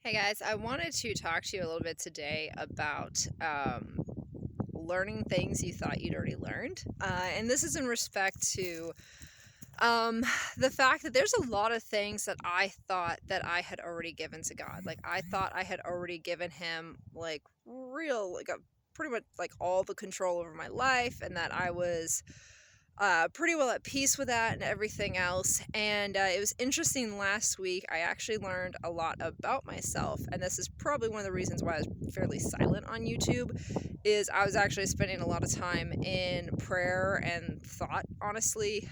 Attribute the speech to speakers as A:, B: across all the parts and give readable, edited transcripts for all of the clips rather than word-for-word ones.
A: Hey guys, I wanted to talk to you a little bit today about learning things you thought you'd already learned. And this is in respect to um, the fact that there's a lot of things that I thought that I had already given to God. Like, I thought I had already given Him, like, pretty much like all the control over my life, and that I was pretty well at peace with that and everything else. And it was interesting last week. I actually learned a lot about myself, and this is probably one of the reasons why I was fairly silent on YouTube. Is I was actually spending a lot of time in prayer and thought, honestly,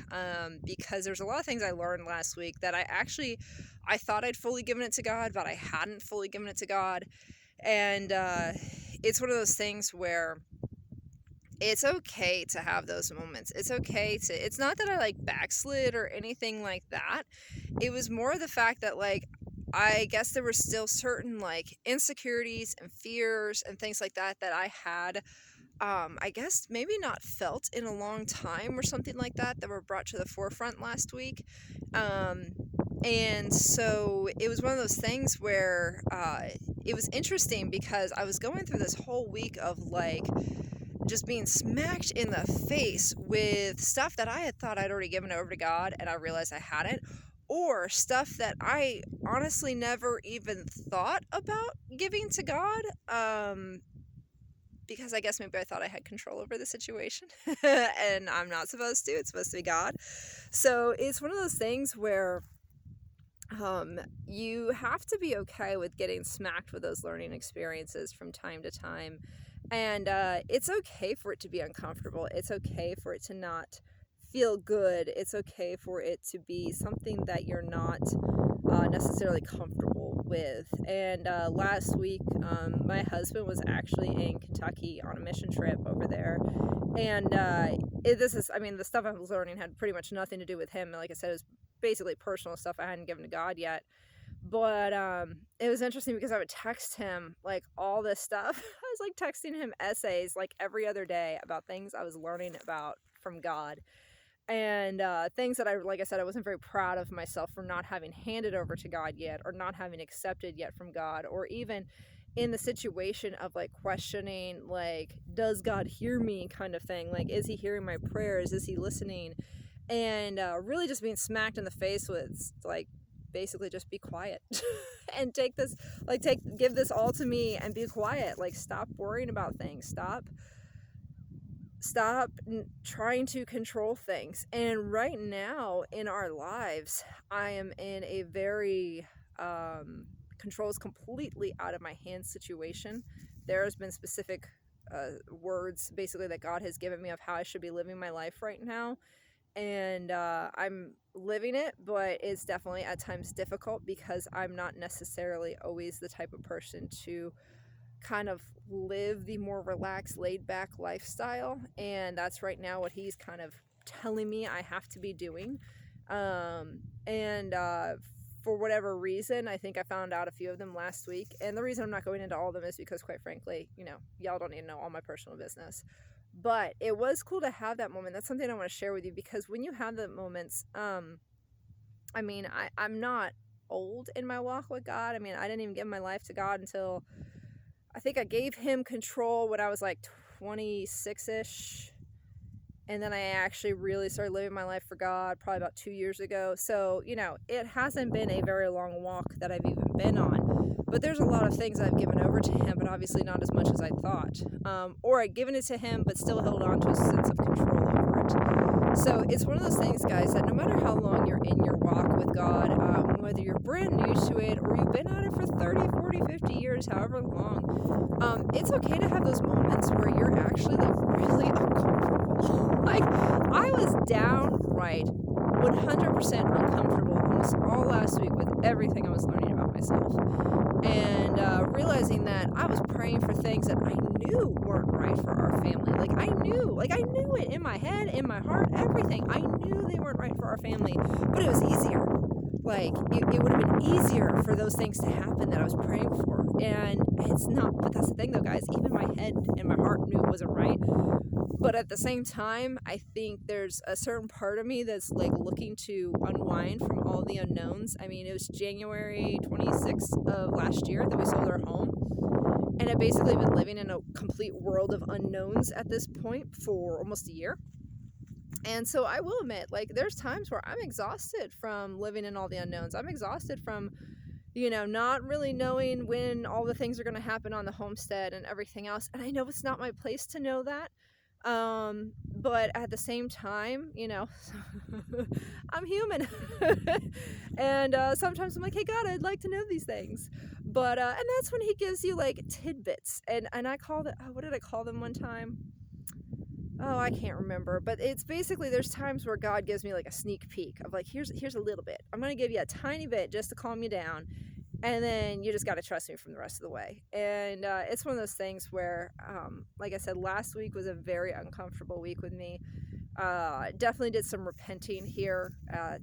A: because there's a lot of things I learned last week that I thought I'd fully given it to God, but I hadn't fully given it to God. And it's one of those things where it's okay to have those moments. It's not that I like backslid or anything like that. It was more the fact that, like, I guess there were still certain, like, insecurities and fears and things like that that I had, I guess maybe not felt in a long time or something like that, that were brought to the forefront last week. Um, and so it was one of those things where, it was interesting because I was going through this whole week of, like, just being smacked in the face with stuff that I had thought I'd already given over to God and I realized I hadn't, or stuff that I honestly never even thought about giving to God, because I guess maybe I thought I had control over the situation and I'm not supposed to. It's supposed to be God. So it's one of those things where you have to be okay with getting smacked with those learning experiences from time to time. And it's okay for it to be uncomfortable. It's okay for it to not feel good. It's okay for it to be something that you're not necessarily comfortable with. And last week, my husband was actually in Kentucky on a mission trip over there. And the stuff I was learning had pretty much nothing to do with him. Like I said, it was basically personal stuff I hadn't given to God yet. But it was interesting because I would text him like all this stuff. I was like texting him essays like every other day about things I was learning about from God, and things that like I said, I wasn't very proud of myself for not having handed over to God yet, or not having accepted yet from God, or even in the situation of like questioning, like, does God hear me, kind of thing. Like, is He hearing my prayers? Is He listening? And really just being smacked in the face with, like, basically just be quiet and give this all to me and be quiet. Like, stop worrying about things. Stop trying to control things. And right now in our lives, I am in a very controls completely out of my hands situation. There has been specific words basically that God has given me of how I should be living my life right now, and I'm living it, but it's definitely at times difficult because I'm not necessarily always the type of person to kind of live the more relaxed, laid back lifestyle, and that's right now what He's kind of telling me I have to be doing. And for whatever reason, I think I found out a few of them last week, and the reason I'm not going into all of them is because, quite frankly, y'all don't need to know all my personal business. But it was cool to have that moment. That's something I want to share with you, because when you have the moments, I'm not old in my walk with God. I mean, I didn't even give my life to God until I think I gave Him control when I was like 26-ish. And then I actually really started living my life for God probably about 2 years ago. So, it hasn't been a very long walk that I've even been on. But there's a lot of things I've given over to Him, but obviously not as much as I thought. Or I'd given it to Him, but still held on to a sense of control over it. So it's one of those things, guys, that no matter how long you're in your walk with God, whether you're brand new to it or you've been at it for 30, 40, 50 years, however long, it's okay to have those moments where you're actually like really uncomfortable. Like, I was downright 100% uncomfortable almost all last week with everything I was learning about myself. And realizing that I was praying for things that I knew weren't right for our family. I knew it in my head, in my heart, everything. I knew they weren't right for our family, but it was easier. Like, it would have been easier for those things to happen that I was praying for. And it's not, but that's the thing though, guys, even my head and my heart knew it wasn't right. But at the same time, I think there's a certain part of me that's like looking to unwind from all the unknowns. I mean, it was January 26th of last year that we sold our home. And I've basically been living in a complete world of unknowns at this point for almost a year. And so I will admit, like, there's times where I'm exhausted from living in all the unknowns. I'm exhausted from, not really knowing when all the things are going to happen on the homestead and everything else. And I know it's not my place to know that. But at the same time, I'm human. And sometimes I'm like, hey, God, I'd like to know these things. But, and that's when he gives you like tidbits. And I called it, what did I call them one time? Oh, I can't remember, but it's basically there's times where God gives me like a sneak peek of like, here's a little bit. I'm going to give you a tiny bit just to calm you down. And then you just got to trust me from the rest of the way. And it's one of those things where, like I said, last week was a very uncomfortable week with me. Definitely did some repenting here at,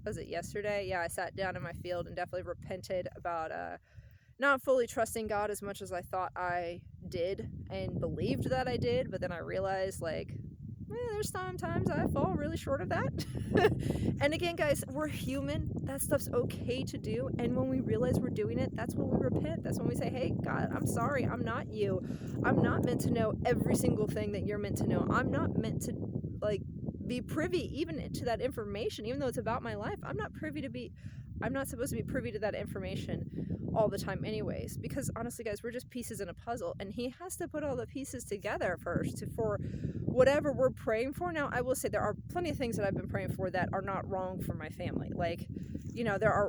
A: was it yesterday? Yeah, I sat down in my field and definitely repented about not fully trusting God as much as I thought I did and believed that I did, but then I realized, like, there's sometimes I fall really short of that. And again, guys, we're human. That stuff's okay to do. And when we realize we're doing it, that's when we repent. That's when we say, hey, God, I'm sorry. I'm not you. I'm not meant to know every single thing that you're meant to know. I'm not meant to, like, be privy even to that information, even though it's about my life. I'm not supposed to be privy to that information all the time anyways, because honestly, guys, we're just pieces in a puzzle, and he has to put all the pieces together first for whatever we're praying for. Now, I will say there are plenty of things that I've been praying for that are not wrong for my family. Like,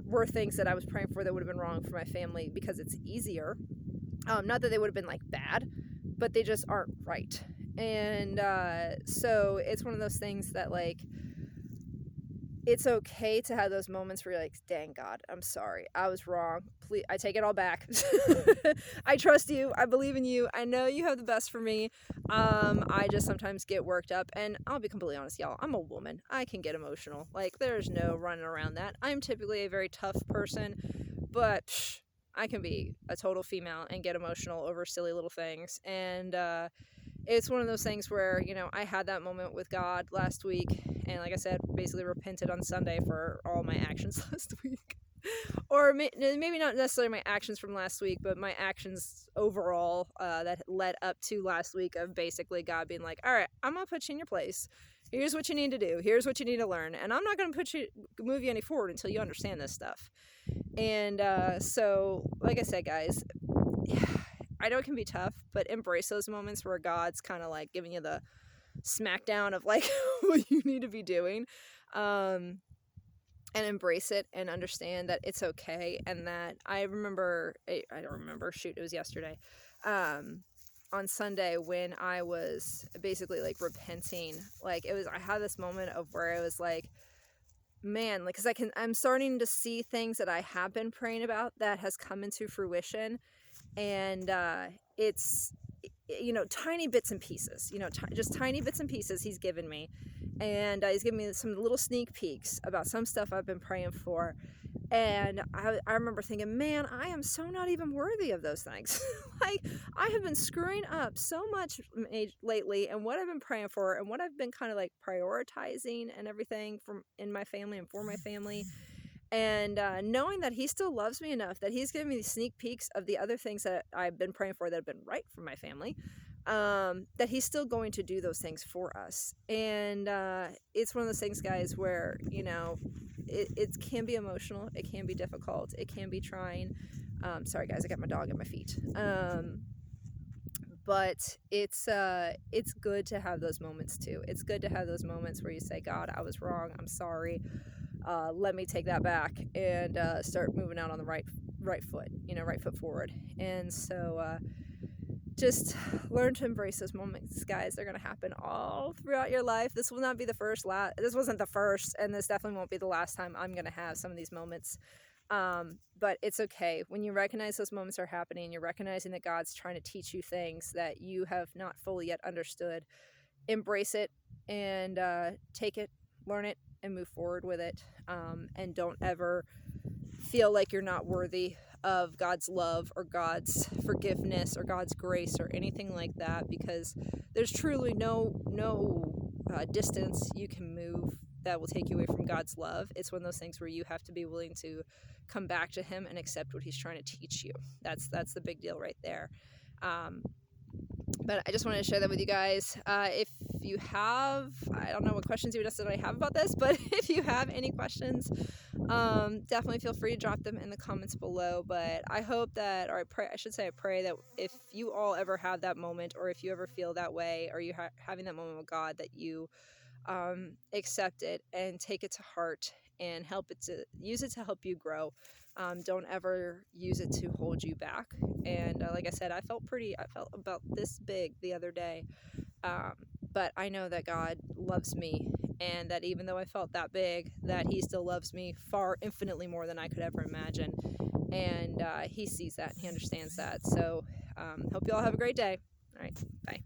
A: were things that I was praying for that would have been wrong for my family because it's easier. Not that they would have been like bad, but they just aren't right. And so it's one of those things that, like, it's okay to have those moments where you're like, dang, God, I'm sorry. I was wrong. Please, I take it all back. I trust you. I believe in you. I know you have the best for me. I just sometimes get worked up, and I'll be completely honest, y'all. I'm a woman. I can get emotional. Like, there's no running around that. I'm typically a very tough person, but I can be a total female and get emotional over silly little things. And, it's one of those things where, I had that moment with God last week, and like I said, basically repented on Sunday for all my actions last week. Or maybe not necessarily my actions from last week, but my actions overall that led up to last week, of basically God being like, all right, I'm going to put you in your place. Here's what you need to do. Here's what you need to learn. And I'm not going to move you any forward until you understand this stuff. And so, like I said, guys, I know it can be tough, but embrace those moments where God's kind of like giving you the smackdown of like what you need to be doing, and embrace it and understand that it's okay. And that I don't remember, shoot, it was yesterday, on Sunday, when I was basically like repenting. Like, I had this moment of where I was like, man, like, because I'm starting to see things that I have been praying about that has come into fruition. And it's, tiny bits and pieces, just tiny bits and pieces he's given me. And he's given me some little sneak peeks about some stuff I've been praying for. And I remember thinking, man, I am so not even worthy of those things. Like, I have been screwing up so much lately, and what I've been praying for, and what I've been kind of like prioritizing and everything in my family and for my family. And knowing that he still loves me enough that he's giving me these sneak peeks of the other things that I've been praying for that have been right for my family, that he's still going to do those things for us. And it's one of those things, guys, where, it can be emotional. It can be difficult. It can be trying. Sorry, guys, I got my dog at my feet. But it's good to have those moments too. It's good to have those moments where you say, God, I was wrong. I'm sorry. Let me take that back and start moving out on the right foot, right foot forward. And so just learn to embrace those moments, guys. They're going to happen all throughout your life. This will not be the first. This wasn't the first, and this definitely won't be the last time I'm going to have some of these moments. But it's okay. When you recognize those moments are happening, you're recognizing that God's trying to teach you things that you have not fully yet understood. Embrace it and take it, learn it, and move forward with it. And don't ever feel like you're not worthy of God's love or God's forgiveness or God's grace or anything like that, because there's truly no distance you can move that will take you away from God's love. It's one of those things where you have to be willing to come back to him and accept what he's trying to teach you. That's the big deal right there. But I just wanted to share that with you guys. If you have, I don't know what questions you would necessarily have about this, but if you have any questions, definitely feel free to drop them in the comments below. But I hope that, or I pray that if you all ever have that moment, or if you ever feel that way, or you having that moment with God, that you accept it and take it to heart and use it to help you grow. Don't ever use it to hold you back. And like I said, I felt about this big the other day. But I know that God loves me, and that even though I felt that big, that he still loves me far infinitely more than I could ever imagine. And he sees that, he understands that. So hope you all have a great day. All right, bye.